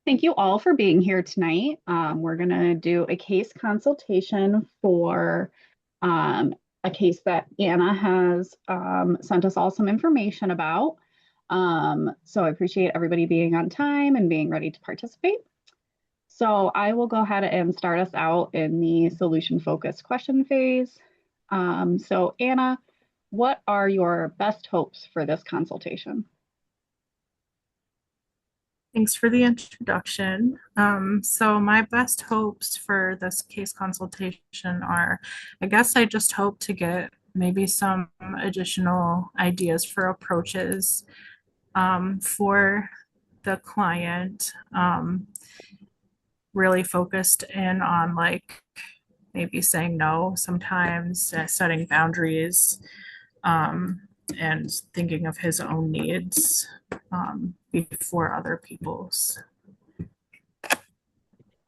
Thank you all for being here tonight. We're going to do a case consultation for a case that Anna has sent us all some information about. So I appreciate everybody being on time and being ready to participate. So I will go ahead and start us out in the solution focused question phase. So Anna, what are your best hopes for this consultation? Thanks for the introduction. So my best hopes for this case consultation are, I guess I just hope to get maybe some additional ideas for approaches for the client, really focused in on like maybe saying no sometimes, setting boundaries, um, and thinking of his own needs before other people's.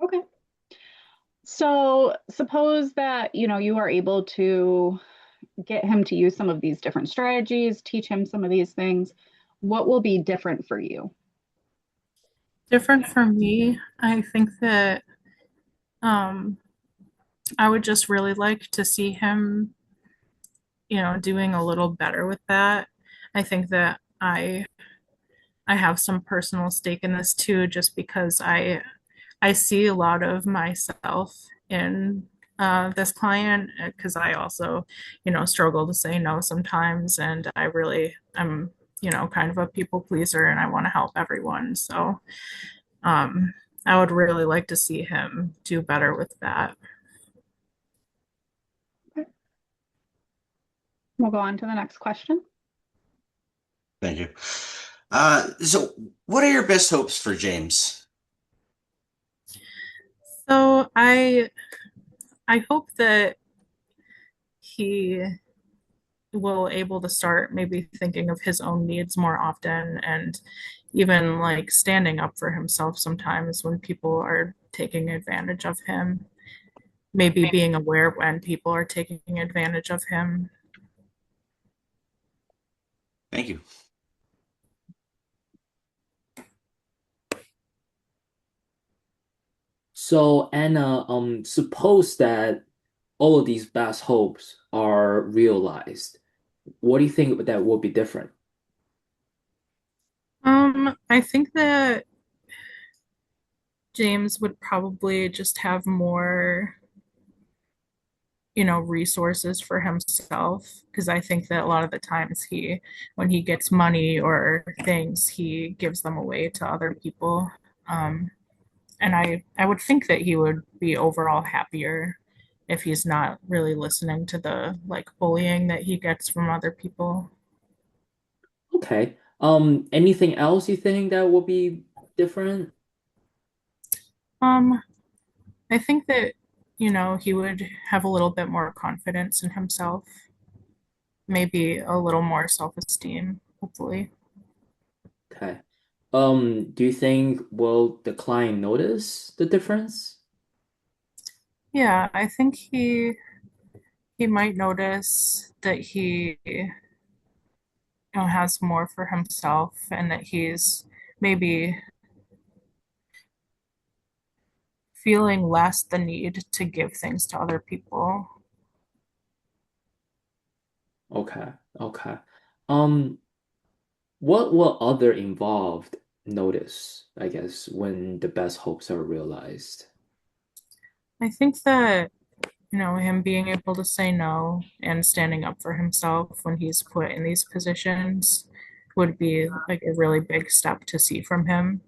Okay. So suppose that, you are able to get him to use some of these different strategies, teach him some of these things. What will be different for you? Different for me, I think that um, I would just really like to see him, doing a little better with that. I think that I have some personal stake in this too, just because I see a lot of myself in this client because I also, struggle to say no sometimes, and I'm, kind of a people pleaser, and I want to help everyone. So um, I would really like to see him do better with that. We'll go on to the next question. Thank you. So what are your best hopes for James? So I hope that he will able to start maybe thinking of his own needs more often, and even like standing up for himself sometimes when people are taking advantage of him, maybe being aware when people are taking advantage of him. Thank you. So Anna, suppose that all of these best hopes are realized. What do you think that will be different? I think that James would probably just have more, resources for himself, because I think that a lot of the times when he gets money or things, he gives them away to other people. Um, and I would think that he would be overall happier if he's not really listening to the like bullying that he gets from other people. Okay. Anything else you think that will be different? Um, I think that, he would have a little bit more confidence in himself, maybe a little more self-esteem, hopefully. Okay. Do you think will the client notice the difference? Yeah, I think he might notice that he, has more for himself, and that he's maybe feeling less the need to give things to other people. Okay. Okay. Um, what will other involved notice, I guess, when the best hopes are realized? I think that, him being able to say no and standing up for himself when he's put in these positions would be like a really big step to see from him.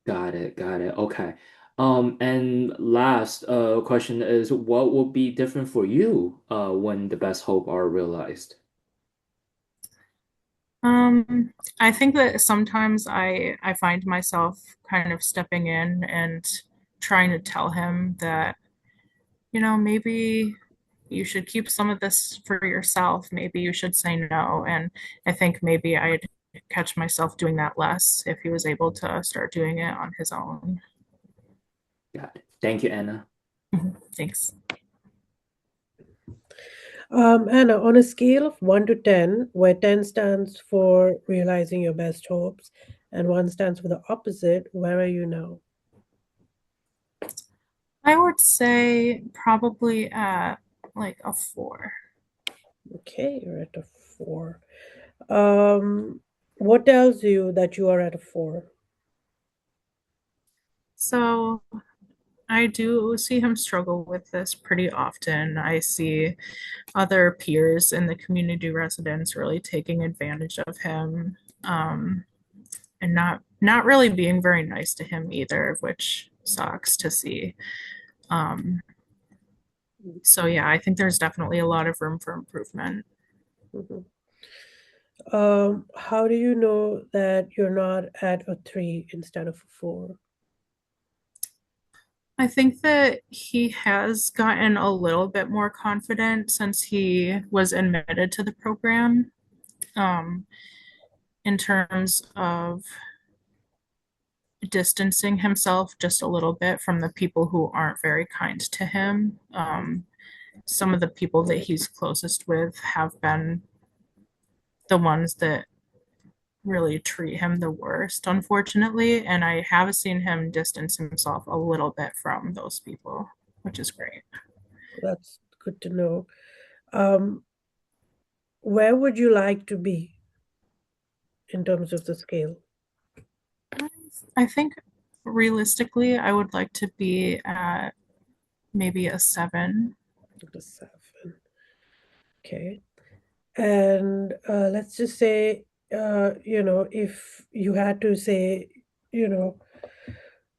Got it, got it. Okay. And last question is what will be different for you when the best hope are realized? I think that sometimes I find myself kind of stepping in and trying to tell him that, maybe you should keep some of this for yourself. Maybe you should say no. And I think maybe I'd catch myself doing that less if he was able to start doing it on his own. Got it. Thank you, Anna. Thanks. Anna, on a scale of 1 to 10, where 10 stands for realizing your best hopes and 1 stands for the opposite, where are you now? I would say probably at like a 4. Okay, you're at a 4. What tells you that you are at a 4? So I do see him struggle with this pretty often. I see other peers in the community residents really taking advantage of him, and not really being very nice to him either, which sucks to see. Um, so yeah, I think there's definitely a lot of room for improvement. Mhm. How do you know that you're not at a 3 instead of a 4? I think that he has gotten a little bit more confident since he was admitted to the program, um, in terms of distancing himself just a little bit from the people who aren't very kind to him. Some of the people that he's closest with have been the ones that really treat him the worst, unfortunately. And I have seen him distance himself a little bit from those people, which is great. That's good to know. Um, where would you like to be in terms of the scale? I think realistically, I would like to be at maybe a 7. The 7. Okay. And let's just say, if you had to say, you know,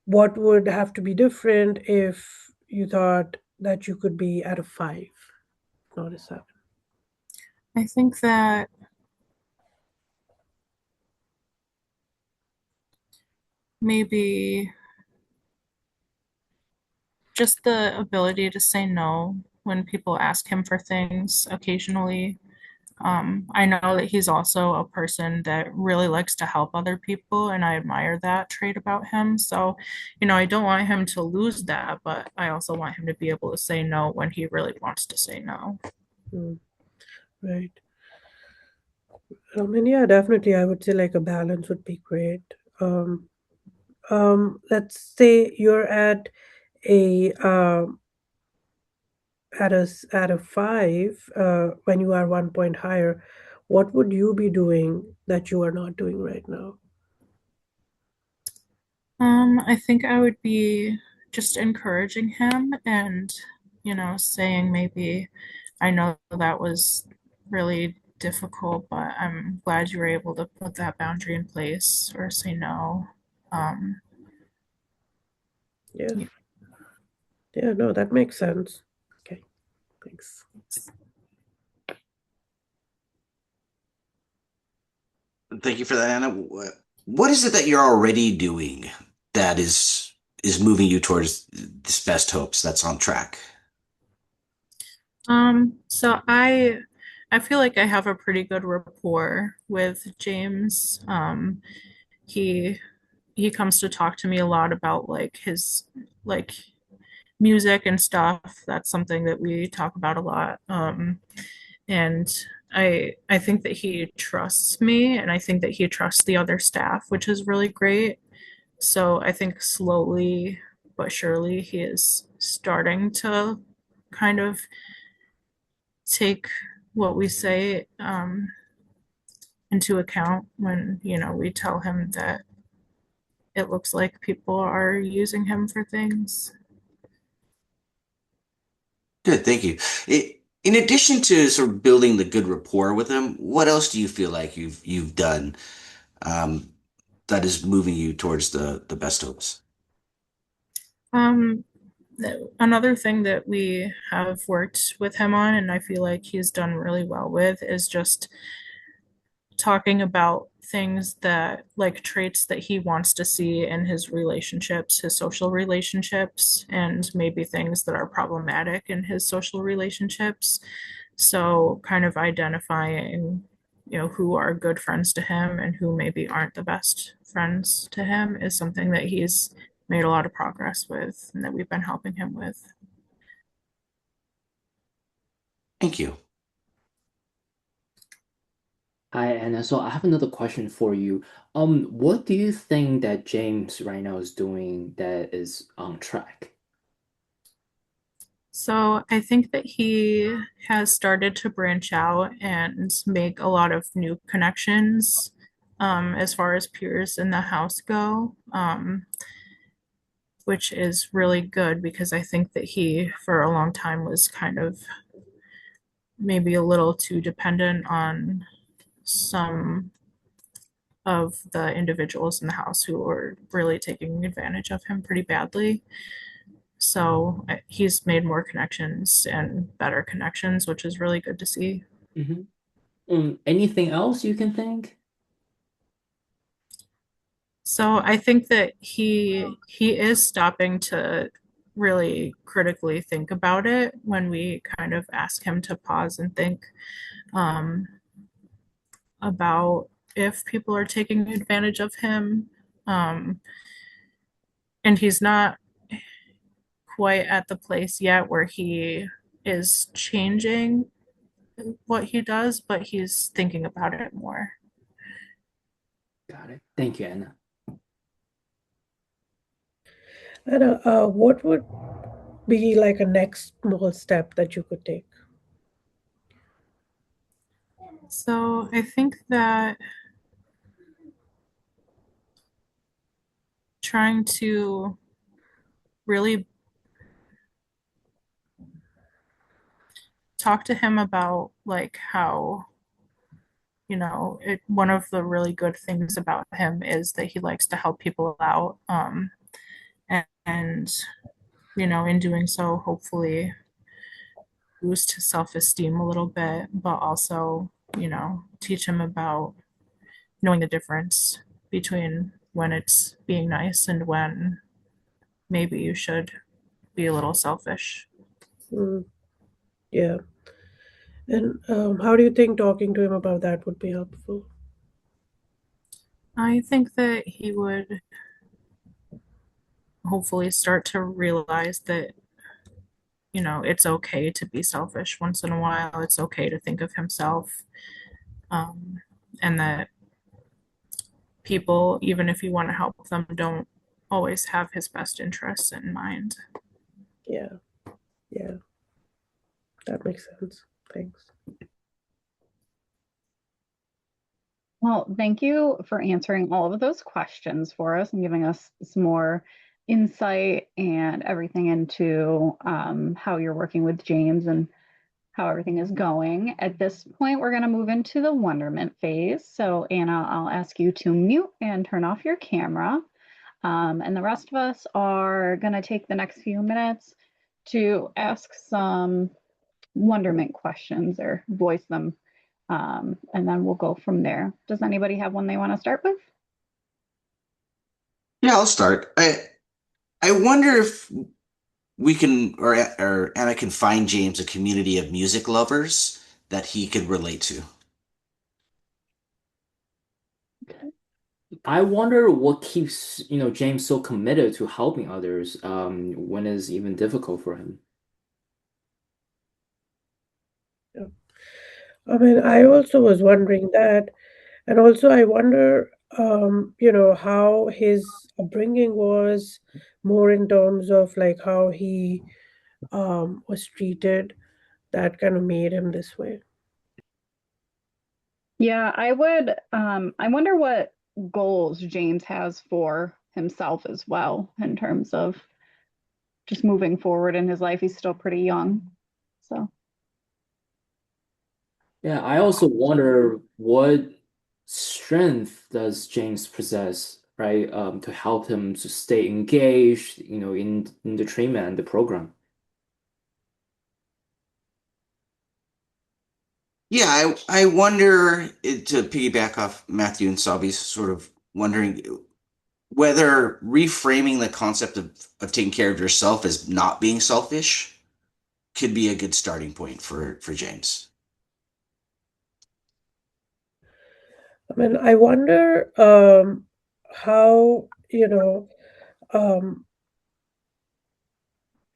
what would have to be different if you thought that you could be at a 5, not a 7? I think that maybe just the ability to say no when people ask him for things occasionally. I know that he's also a person that really likes to help other people, and I admire that trait about him. So, I don't want him to lose that, but I also want him to be able to say no when he really wants to say no. Right. And yeah, definitely, I would say like a balance would be great. Let's say you're a at a 5, when you are 1 point higher. What would you be doing that you are not doing right now? I think I would be just encouraging him and, saying maybe, I know that was really difficult, but I'm glad you were able to put that boundary in place or say no. Um, Yeah. yeah. Yeah, no, that makes sense. Okay, thanks. Thank you for that, Anna. What is it that you're already doing that is moving you towards this best hopes that's on track? So I feel like I have a pretty good rapport with James. He he comes to talk to me a lot about like his like music and stuff. That's something that we talk about a lot. And I think that he trusts me and I think that he trusts the other staff, which is really great. So I think slowly but surely he is starting to kind of take what we say, into account when, we tell him that it looks like people are using him for things. Good, thank you. In addition to sort of building the good rapport with them, what else do you feel like you've done um, that is moving you towards the best hopes? Um, Another thing that we have worked with him on, and I feel like he's done really well with, is just talking about things that, like traits that he wants to see in his relationships, his social relationships, and maybe things that are problematic in his social relationships. So, kind of identifying, who are good friends to him and who maybe aren't the best friends to him is something that he's made a lot of progress with and that we've been helping him with. Thank you. Hi, Anna. So I have another question for you. What do you think that James right now is doing that is on track? So I think that he has started to branch out and make a lot of new connections as far as peers in the house go, which is really good because I think that he, for a long time, was kind of maybe a little too dependent on some of the individuals in the house who were really taking advantage of him pretty badly. So he's made more connections and better connections, which is really good to see. Hmm. Anything else you can think? So I think that he is stopping to really critically think about it when we kind of ask him to pause and think um, about if people are taking advantage of him. Um, and he's not quite at the place yet where he is changing what he does, but he's thinking about it more. Got it. Thank you, Anna. And what would be like a next small step that you could take? So I think that trying to really talk to him about like how one of the really good things about him is that he likes to help people out, and in doing so hopefully boost his self-esteem a little bit, but also teach him about knowing the difference between when it's being nice and when maybe you should be a little selfish. Mm, yeah. And how do you think talking to him about that would be helpful? I think that he would hopefully start to realize that it's okay to be selfish once in a while. It's okay to think of himself, um, and that people, even if you want to help them, don't always have his best interests in mind. Yeah, yeah, that makes sense. Thanks. Well, thank you for answering all of those questions for us and giving us some more insight and everything into how you're working with James and how everything is going. At this point, we're going to move into the wonderment phase. So, Anna, I'll ask you to mute and turn off your camera. And the rest of us are going to take the next few minutes to ask some wonderment questions or voice them. And then we'll go from there. Does anybody have one they want to start with? Yeah, I'll start. I wonder if we can, or Anna can find James a community of music lovers that he could relate to. I wonder what keeps, James so committed to helping others, when it's even difficult for him. Yeah. I mean, I also was wondering that, and also I wonder, how his upbringing was more in terms of like how he was treated that kind of made him this way. Yeah, I wonder what goals James has for himself as well in terms of just moving forward in his life. He's still pretty young. So, Yeah, I also wonder what strength does James possess, right, to help him to stay engaged, in the treatment and the program. Yeah, I wonder to piggyback off Matthew and Savi's sort of wondering whether reframing the concept of taking care of yourself as not being selfish could be a good starting point for James. I mean, I wonder how, um,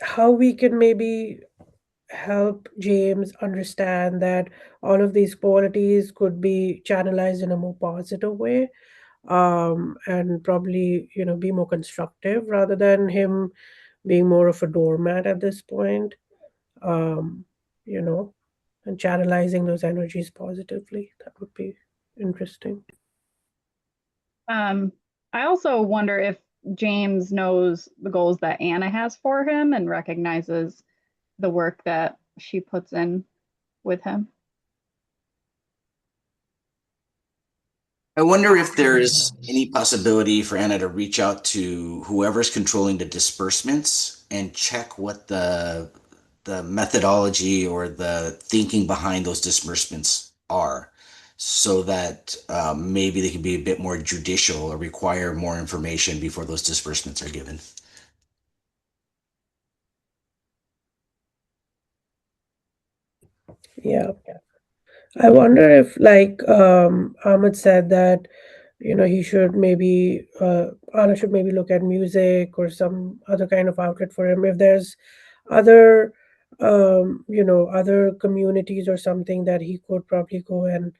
how we can maybe help James understand that all of these qualities could be channelized in a more positive way, and probably, be more constructive rather than him being more of a doormat at this point, um, you know, and channelizing those energies positively. That would be interesting. I also wonder if James knows the goals that Anna has for him and recognizes the work that she puts in with him. I wonder if there's any possibility for Anna to reach out to whoever's controlling the disbursements and check what the methodology or the thinking behind those disbursements are, so that maybe they can be a bit more judicial or require more information before those disbursements are given. Yeah. I wonder if, like, Ahmed said that, he should maybe, Anna should maybe look at music or some other kind of outlet for him. If there's other, other communities or something that he could probably go and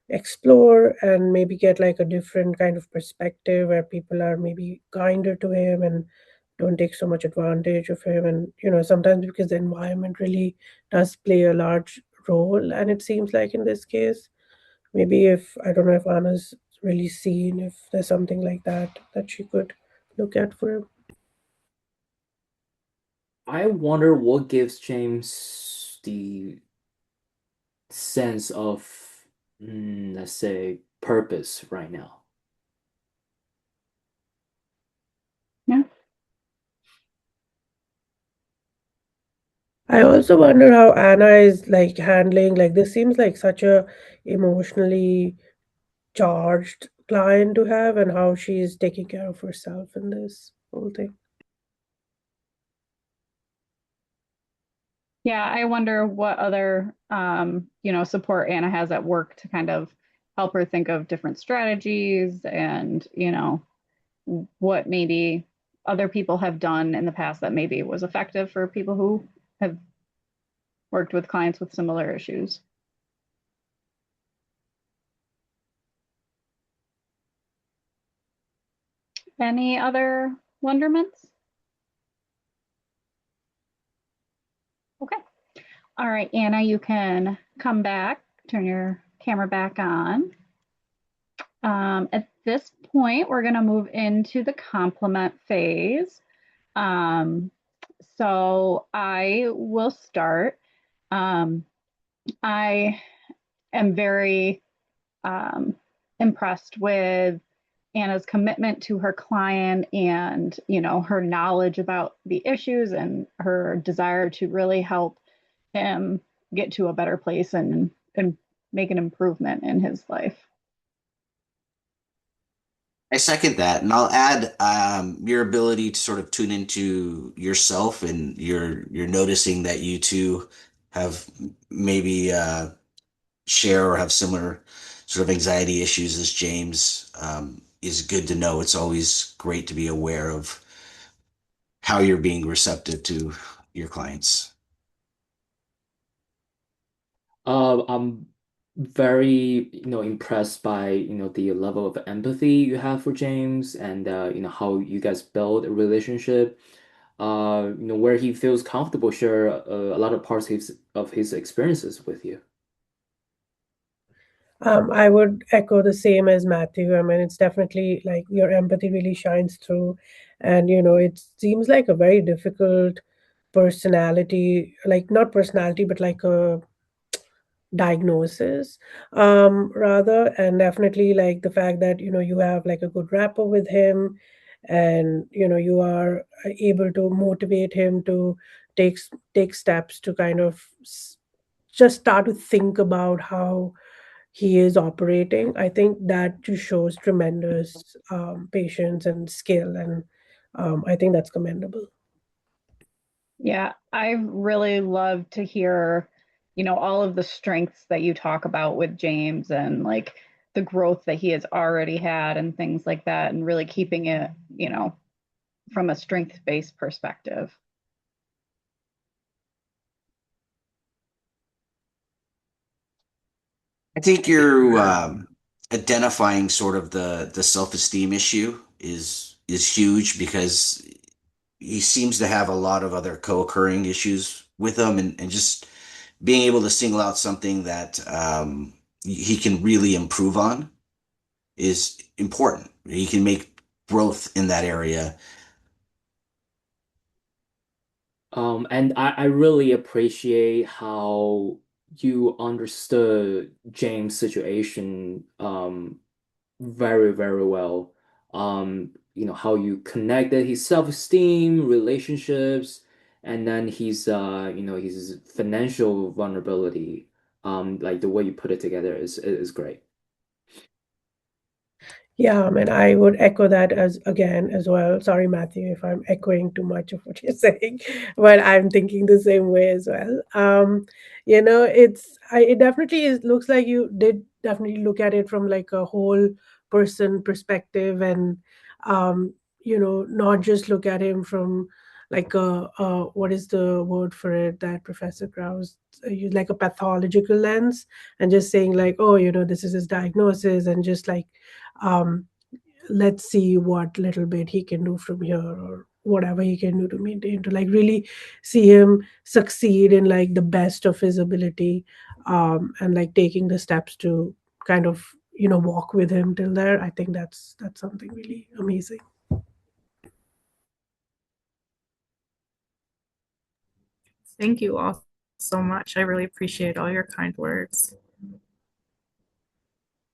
explore and maybe get like a different kind of perspective where people are maybe kinder to him and don't take so much advantage of him. And sometimes because the environment really does play a large role, and it seems like in this case, maybe, if I don't know if Anna's really seen if there's something like that that she could look at for him. I wonder what gives James the sense of, let's say, purpose right now. Yeah. I also wonder how Anna is like handling, like, this seems like such a emotionally charged client to have, and how she's taking care of herself in this whole thing. Yeah, I wonder what other support Anna has at work to kind of help her think of different strategies and, what maybe other people have done in the past that maybe was effective for people who have worked with clients with similar issues. Any other wonderments? Okay. All right, Anna, you can come back, turn your camera back on. At this point, we're going to move into the compliment phase. So I will start. I am very impressed with Anna's commitment to her client and, her knowledge about the issues and her desire to really help him get to a better place and make an improvement in his life. I second that, and I'll add your ability to sort of tune into yourself, and you're noticing that you two have maybe share or have similar sort of anxiety issues as James, is good to know. It's always great to be aware of how you're being receptive to your clients. I'm very, impressed by, the level of empathy you have for James, and how you guys build a relationship. Where he feels comfortable share a lot of parts of his experiences with you. I would echo the same as Matthew. I mean, it's definitely like your empathy really shines through, and it seems like a very difficult personality, like not personality, but like a diagnosis, rather. And definitely like the fact that you have like a good rapport with him, and you are able to motivate him to take steps to kind of just start to think about how he is operating. I think that just shows tremendous patience and skill, and I think that's commendable. Yeah, I really love to hear, all of the strengths that you talk about with James and like the growth that he has already had and things like that, and really keeping it, from a strength-based perspective. I think you're identifying sort of the self-esteem issue is huge because he seems to have a lot of other co-occurring issues with him, and just being able to single out something that he can really improve on is important. He can make growth in that area. And I really appreciate how you understood James' situation very, very well. How you connected his self-esteem, relationships, and then his financial vulnerability. Like the way you put it together is great. Yeah, I mean, I would echo that as again as well. Sorry, Matthew, if I'm echoing too much of what you're saying, but I'm thinking the same way as well. It definitely is looks like you did definitely look at it from like a whole person perspective, and not just look at him from like what is the word for it that Professor Krauss used, like a pathological lens, and just saying like, oh, this is his diagnosis, and just like um, let's see what little bit he can do from here, or whatever he can do to maintain, to like really see him succeed in like the best of his ability, and like taking the steps to kind of walk with him till there. I think that's something really amazing. Thank you all so much. I really appreciate all your kind words.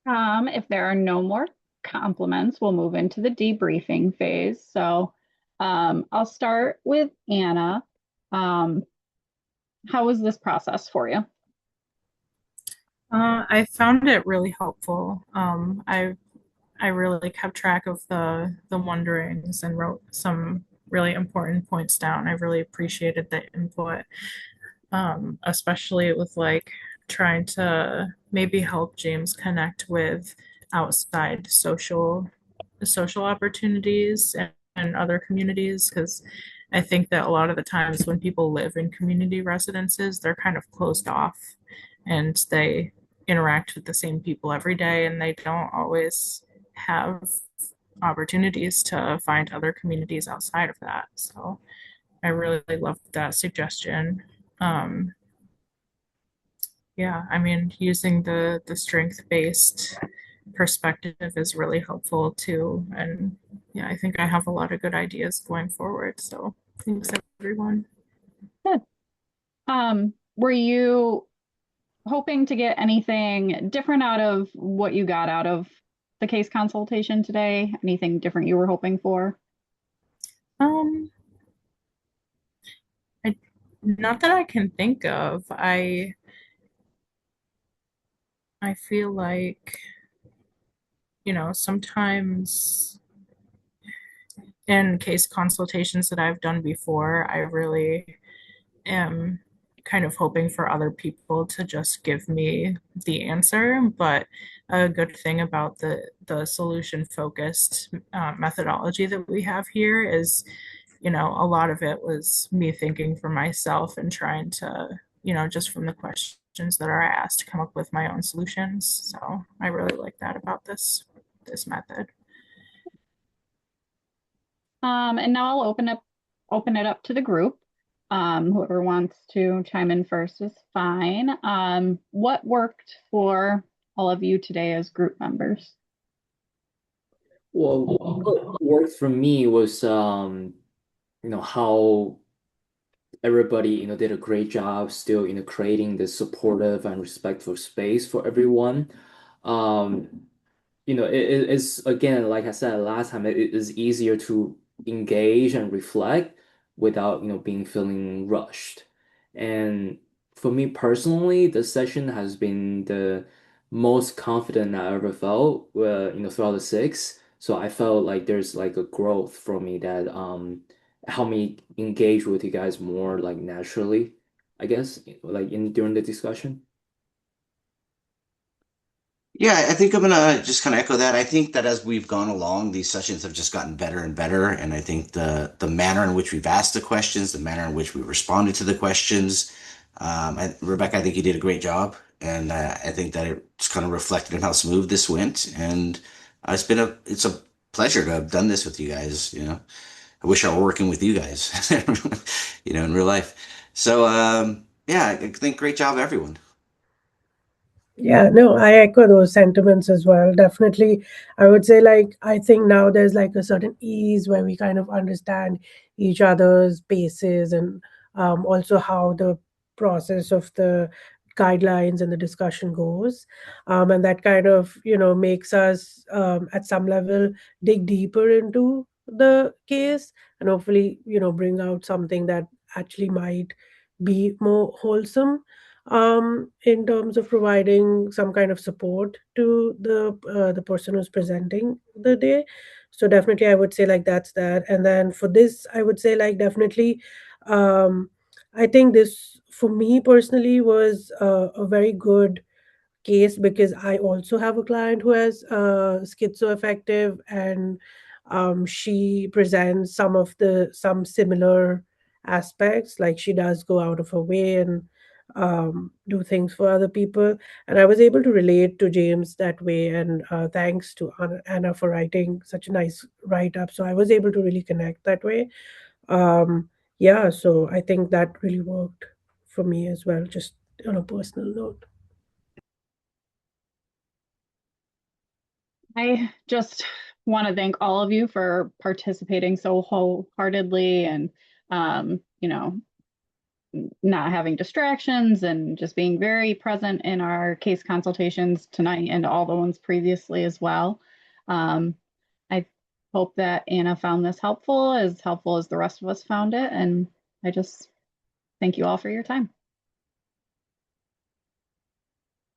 If there are no more compliments, we'll move into the debriefing phase. So I'll start with Anna. How was this process for you? I found it really helpful. I really kept track of the wonderings and wrote some really important points down. I really appreciated the input, especially with like trying to maybe help James connect with outside social opportunities and other communities, because I think that a lot of the times when people live in community residences, they're kind of closed off and they interact with the same people every day, and they don't always have opportunities to find other communities outside of that. So I really loved that suggestion. Um, yeah, I mean, using the strength-based perspective is really helpful too. And yeah, I think I have a lot of good ideas going forward. So thanks everyone. Good. Were you hoping to get anything different out of what you got out of the case consultation today? Anything different you were hoping for? Um, I not that I can think of. I feel like, sometimes in case consultations that I've done before, I really am kind of hoping for other people to just give me the answer. But a good thing about the solution focused methodology that we have here is, a lot of it was me thinking for myself and trying to, just from the questions that are asked, come up with my own solutions. So I really like that about this method. And now I'll open it up to the group. Whoever wants to chime in first is fine. What worked for all of you today as group members? Well, what worked for me was how everybody did a great job still creating this supportive and respectful space for everyone. Um, it's again, like I said last time, it is easier to engage and reflect without being feeling rushed. And for me personally, the session has been the most confident I ever felt throughout the six. So I felt like there's like a growth for me that helped me engage with you guys more like naturally, I guess, like in during the discussion. Yeah, I think I'm gonna just kind of echo that. I think that as we've gone along, these sessions have just gotten better and better, and I think the manner in which we've asked the questions, the manner in which we responded to the questions, Rebecca, I think you did a great job, And I think that it's kind of reflected in how smooth this went. And it's a pleasure to have done this with you guys. I wish I were working with you guys, in real life. So, yeah, I think great job, everyone. Yeah, no, I echo those sentiments as well. Definitely, I would say, like, I think now there's like a certain ease where we kind of understand each other's paces, and also how the process of the guidelines and the discussion goes. And that kind of, makes us, at some level, dig deeper into the case, and hopefully, bring out something that actually might be more wholesome, in terms of providing some kind of support to the person who's presenting the day. So definitely, I would say, like, that's that. And then for this, I would say, like, definitely, um, I think this for me personally was a very good case, because I also have a client who has schizoaffective, and she presents some similar aspects. Like, she does go out of her way and do things for other people, and I was able to relate to James that way. And thanks to Anna for writing such a nice write up, so I was able to really connect that way. Yeah, so I think that really worked for me as well, just on a personal note. I just want to thank all of you for participating so wholeheartedly and, not having distractions and just being very present in our case consultations tonight and all the ones previously as well. Um, I hope that Anna found this helpful as the rest of us found it. And I just thank you all for your time.